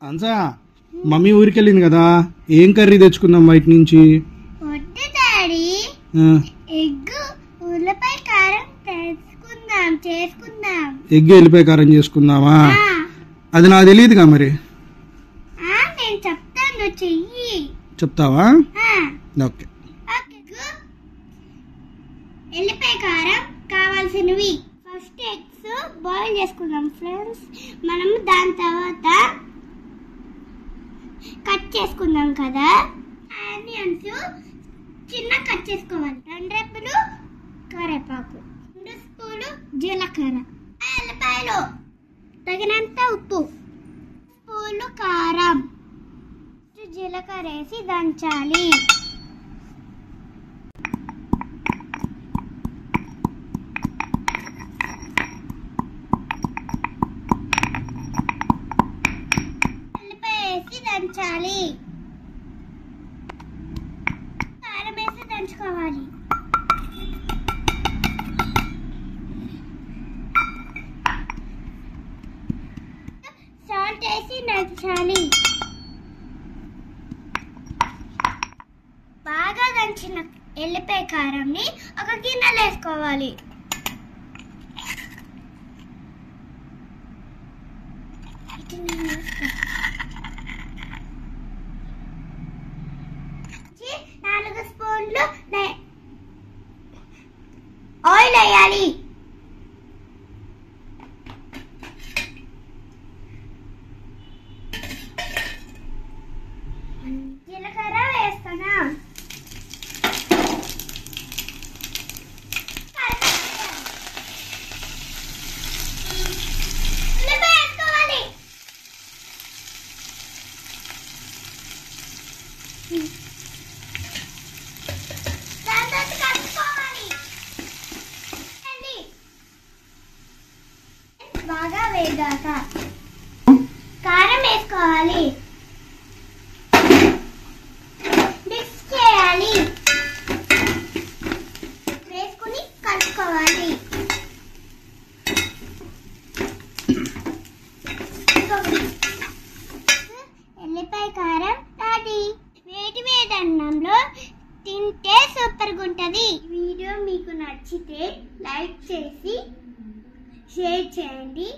అంజా mummy ఊరికి వెళ్ళింది కదా, ఏం కర్రీ తెచ్చుకుందాం బయట నుంచి? ఎగ్ ఎల్లిపాయ కారం చేసుకుందామా? అది నాకు తెలియదుగా మరి. చెప్తావా? ఓకే. ఎల్లిపాయ కారం కావాల్సినవి ఫస్ట్ ఎగ్స్ బాయిల్ చేసుకుందాం ఫ్రెండ్స్. మనం దాని తర్వాత కట్ చేసుకుందాం కదా. ఆనియన్స్ చిన్న కట్ చేసుకోవాలి. 2 రెబ్బలు కరివేపాకు, 2 స్పూన్లు జీలకర్ర, ఎల్లిపాయలు తగినంత ఉప్పు, స్పూన్లు కారం, జీలకర్ర వేసి దంచాలి. దంచాలి. కారం వేసి దంచుకోవాలి. సాల్ట్ వేసి దంచాలి. బాగా దంచిన ఎల్లిపాయ కారంని ఒక గిన్నెలో వేసుకోవాలి. ఆయిల్ వేయాలి. జీలకర్ర వేస్తానా? వేసుకోవాలి. బాగా వేగాక కారం వేసుకోవాలి. మిక్స్ చేయాలి. వేసుకుని కలుపుకోవాలి. ఎల్లిపాయ కారం రెడీ. వేడి వేడి అన్నంలో తింటే సూపర్గా ఉంటుంది. వీడియో మీకు నచ్చితే లైక్ చేసి షేర్ చేయండి.